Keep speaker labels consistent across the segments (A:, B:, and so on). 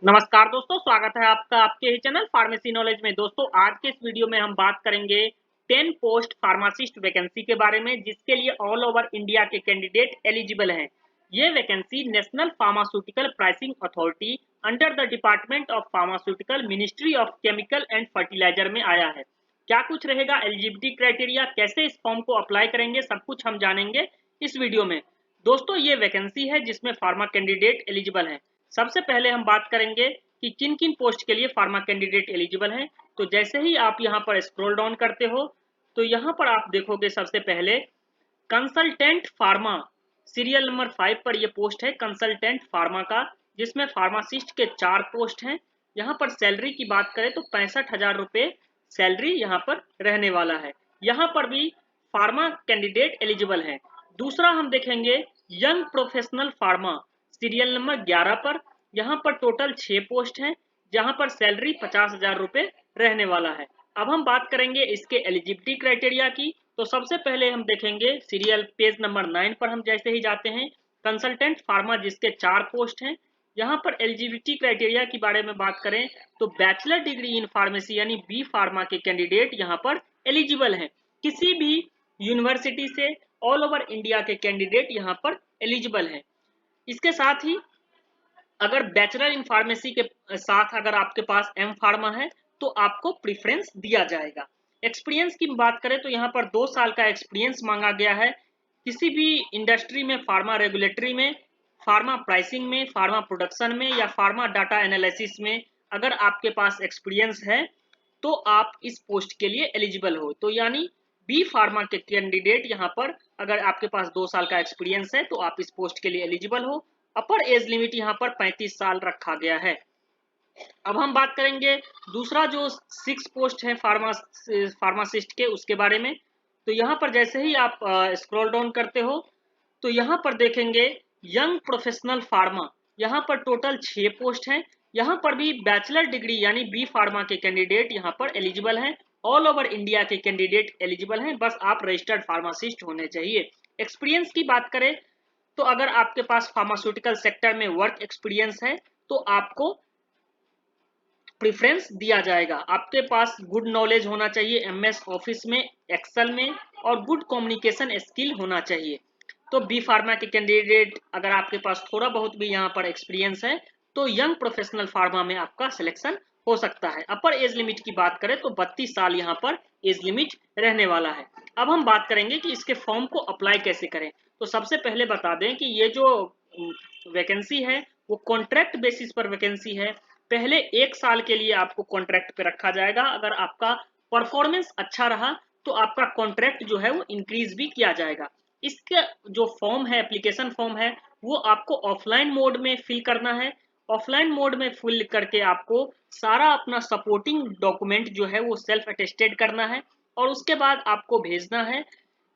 A: नमस्कार दोस्तों, स्वागत है आपका आपके ही चैनल फार्मेसी नॉलेज में। दोस्तों, आज के इस वीडियो में हम बात करेंगे 10 पोस्ट फार्मासिस्ट वैकेंसी के बारे में, जिसके लिए ऑल ओवर इंडिया के कैंडिडेट एलिजिबल हैं। ये vacancy National Pharmaceutical Pricing Authority under the Department of Pharmaceutical Ministry of Chemical and Fertilizer में आया है। क्या कुछ रहेगा एलिजिबिलिटी क्राइटेरिया, कैसे इस फॉर्म को अप्लाई करेंगे, सब कुछ हम जानेंगे इस वीडियो में। दोस्तों, ये वैकेंसी है जिसमें फार्मा कैंडिडेट एलिजिबल हैं। सबसे पहले हम बात करेंगे कि किन किन पोस्ट के लिए फार्मा कैंडिडेट एलिजिबल हैं। तो जैसे ही आप यहाँ पर स्क्रॉल डाउन करते हो तो यहाँ पर आप देखोगे सबसे पहले कंसल्टेंट फार्मा, सीरियल नंबर 5 पर यह पोस्ट है कंसल्टेंट फार्मा का, जिसमें फार्मासिस्ट के 4 पोस्ट हैं। यहाँ पर सैलरी की बात करें तो 65,000 रुपये सैलरी यहाँ पर रहने वाला है। यहाँ पर भी फार्मा कैंडिडेट एलिजिबल हैं। दूसरा हम देखेंगे young professional pharma, serial number 11 पर। यहाँ पर टोटल 6 पोस्ट हैं, जहाँ पर सैलरी 50,000 रुपये रहने वाला है। अब हम बात करेंगे इसके एलिजिबिलिटी क्राइटेरिया की। तो सबसे पहले हम देखेंगे सीरियल पेज नंबर 9 पर हम जैसे ही जाते हैं, कंसल्टेंट फार्मा जिसके 4 पोस्ट हैं। यहाँ पर एलिजिबिलिटी क्राइटेरिया के बारे में बात करें तो बैचलर डिग्री इन फार्मेसी यानी बी फार्मा के कैंडिडेट यहाँ पर एलिजिबल हैं। किसी भी यूनिवर्सिटी से ऑल ओवर इंडिया के कैंडिडेट यहाँ पर एलिजिबल हैं। इसके साथ ही अगर बैचलर इन फार्मेसी के साथ अगर आपके पास एम फार्मा है तो आपको प्रेफरेंस दिया जाएगा। एक्सपीरियंस की बात करें तो यहाँ पर 2 साल का एक्सपीरियंस मांगा गया है। किसी भी इंडस्ट्री में, फार्मा रेगुलेटरी में, फार्मा प्राइसिंग में, फार्मा प्रोडक्शन में या फार्मा डाटा एनालिसिस में अगर आपके पास एक्सपीरियंस है तो आप इस पोस्ट के लिए एलिजिबल हो। तो यानी बी फार्मा के कैंडिडेट यहाँ पर अगर आपके पास 2 साल का एक्सपीरियंस है तो आप इस पोस्ट के लिए एलिजिबल हो। अपर एज लिमिट यहाँ पर 35 साल रखा गया है। अब हम बात करेंगे दूसरा जो 6 पोस्ट है फार्मासिस्ट के, उसके बारे में। तो यहाँ पर जैसे ही आप स्क्रॉल डाउन करते हो तो यहाँ पर देखेंगे यंग प्रोफेशनल फार्मा, यहाँ पर टोटल 6 पोस्ट हैं। यहाँ पर भी बैचलर डिग्री यानी बी फार्मा के कैंडिडेट यहाँ पर एलिजिबल हैं। ऑल ओवर इंडिया के कैंडिडेट एलिजिबल हैं, बस आप रजिस्टर्ड फार्मासिस्ट होने चाहिए। एक्सपीरियंस की बात करें तो अगर आपके पास फार्मास्यूटिकल सेक्टर में वर्क एक्सपीरियंस है तो आपको प्रेफरेंस दिया जाएगा। आपके पास गुड नॉलेज होना चाहिए एमएस ऑफिस में, एक्सेल में, और गुड कम्युनिकेशन स्किल होना चाहिए। तो बी फार्मा के कैंडिडेट अगर आपके पास थोड़ा बहुत भी यहाँ पर एक्सपीरियंस है तो यंग प्रोफेशनल फार्मा में आपका सिलेक्शन हो सकता है। अपर एज लिमिट की बात करें तो 32 साल यहाँ पर एज लिमिट रहने वाला है। अब हम बात करेंगे कि इसके फॉर्म को अप्लाई कैसे करें। तो सबसे पहले बता दें कि ये जो वैकेंसी है वो कॉन्ट्रैक्ट बेसिस पर वैकेंसी है। पहले 1 साल के लिए आपको कॉन्ट्रैक्ट पे रखा जाएगा। अगर आपका परफॉर्मेंस अच्छा रहा तो आपका कॉन्ट्रैक्ट जो है वो इंक्रीज भी किया जाएगा। इसका जो फॉर्म है, एप्लीकेशन फॉर्म है, वो आपको ऑफलाइन मोड में फिल करना है। ऑफलाइन मोड में फिल करके आपको सारा अपना सपोर्टिंग डॉक्यूमेंट जो है वो सेल्फ अटेस्टेड करना है और उसके बाद आपको भेजना है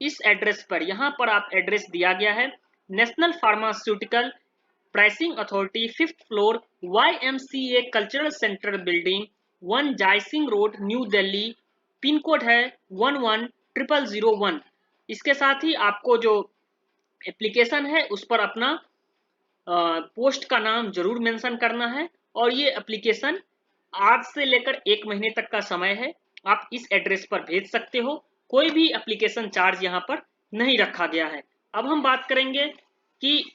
A: इस एड्रेस पर। यहाँ पर आप एड्रेस दिया गया है, national Pharmaceutical Pricing authority, 5th floor, YMCA cultural centre building, 1 जाय Singh road, new Delhi. Pin code है 110001। इसके साथ ही आपको जो एप्लीकेशन है उस पर अपना पोस्ट का नाम जरूर मेंशन करना है। और ये एप्लीकेशन आज से लेकर 1 महीने तक का समय है, आप इस एड्रेस पर भेज सकते हो। कोई भी एप्लीकेशन चार्ज यहाँ पर नहीं रखा गया है। अब हम बात करेंगे कि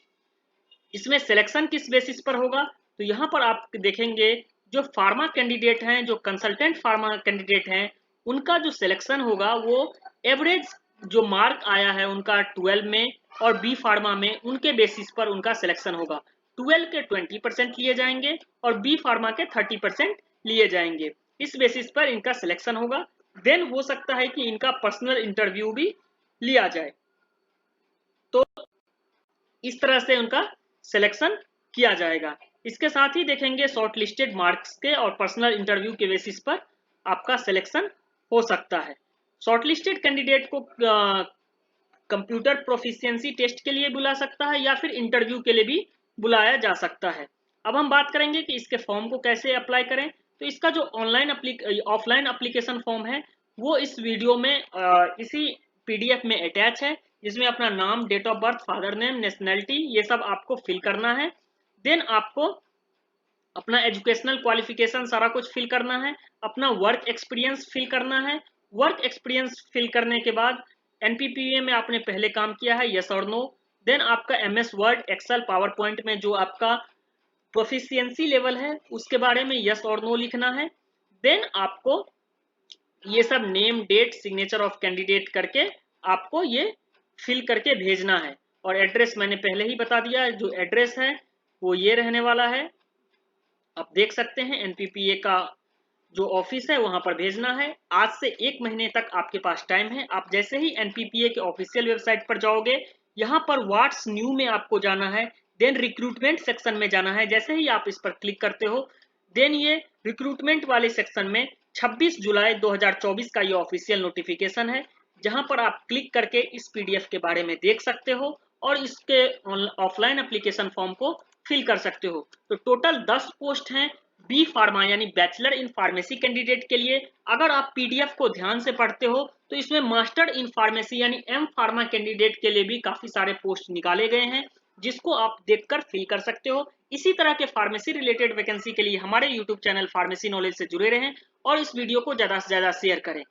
A: इसमें सिलेक्शन किस बेसिस पर होगा। तो यहाँ पर आप देखेंगे जो फार्मा कैंडिडेट हैं, जो कंसल्टेंट फार्मा कैंडिडेट हैं, उनका जो सिलेक्शन होगा वो एवरेज जो मार्क आया है उनका 12 में और बी फार्मा में, उनके बेसिस पर उनका सिलेक्शन होगा। 12 के 20% लिए जाएंगे और बी फार्मा के 30% लिए जाएंगे। इस बेसिस पर इनका सिलेक्शन होगा। देन हो सकता है कि इनका पर्सनल इंटरव्यू भी लिया जाए। तो इस तरह से उनका सिलेक्शन किया जाएगा। इसके साथ ही देखेंगे शॉर्ट लिस्टेड मार्क्स के और पर्सनल इंटरव्यू के बेसिस पर आपका सिलेक्शन हो सकता है। शॉर्ट लिस्टेड कैंडिडेट को कंप्यूटर प्रोफिशिएंसी टेस्ट के लिए बुला सकता है या फिर इंटरव्यू के लिए भी बुलाया जा सकता है। अब हम बात करेंगे कि इसके फॉर्म को कैसे अप्लाई करें। तो इसका जो ऑफलाइन एप्लीकेशन फॉर्म है वो इस वीडियो में इसी PDF में अटैच है, जिसमें अपना नाम, date of birth, father name, nationality, ये सब आपको फिल करना है। देन आपको अपना एजुकेशनल क्वालिफिकेशन सारा कुछ फिल करना है, अपना वर्क एक्सपीरियंस फिल करना है। वर्क एक्सपीरियंस फिल करने के बाद एनपीपीए में आपने पहले काम किया है, यस और नो। देन आपका MS Word, Excel, PowerPoint में जो आपका प्रोफिशिएंसी लेवल है उसके बारे में यस और नो लिखना है। देन आपको ये सब name, date, signature of candidate करके आपको ये फिल करके भेजना है। और एड्रेस मैंने पहले ही बता दिया है, जो एड्रेस है वो ये रहने वाला है। आप देख सकते हैं एनपीपीए का जो ऑफिस है वहां पर भेजना है। आज से 1 महीने तक आपके पास टाइम है। आप जैसे ही एनपीपीए के ऑफिशियल वेबसाइट पर जाओगे, यहाँ पर व्हाट्स न्यू में आपको जाना है। देन रिक्रूटमेंट सेक्शन में जाना है। जैसे ही आप इस पर क्लिक करते हो, देन ये रिक्रूटमेंट वाले सेक्शन में 26 जुलाई 2024 का ये ऑफिशियल नोटिफिकेशन है, जहां पर आप क्लिक करके इस पीडीएफ के बारे में देख सकते हो और इसके ऑफलाइन एप्लीकेशन फॉर्म को फिल कर सकते हो। तो टोटल 10 पोस्ट हैं बी फार्मा यानी बैचलर इन फार्मेसी कैंडिडेट के लिए। अगर आप पीडीएफ को ध्यान से पढ़ते हो तो इसमें मास्टर इन फार्मेसी यानी एम फार्मा कैंडिडेट के लिए भी काफी सारे पोस्ट निकाले गए हैं, जिसको आप देखकर फिल कर सकते हो। इसी तरह के फार्मेसी रिलेटेड वैकेंसी के लिए हमारे यूट्यूब चैनल फार्मेसी नॉलेज से जुड़े रहें और इस वीडियो को ज्यादा से ज्यादा शेयर करें।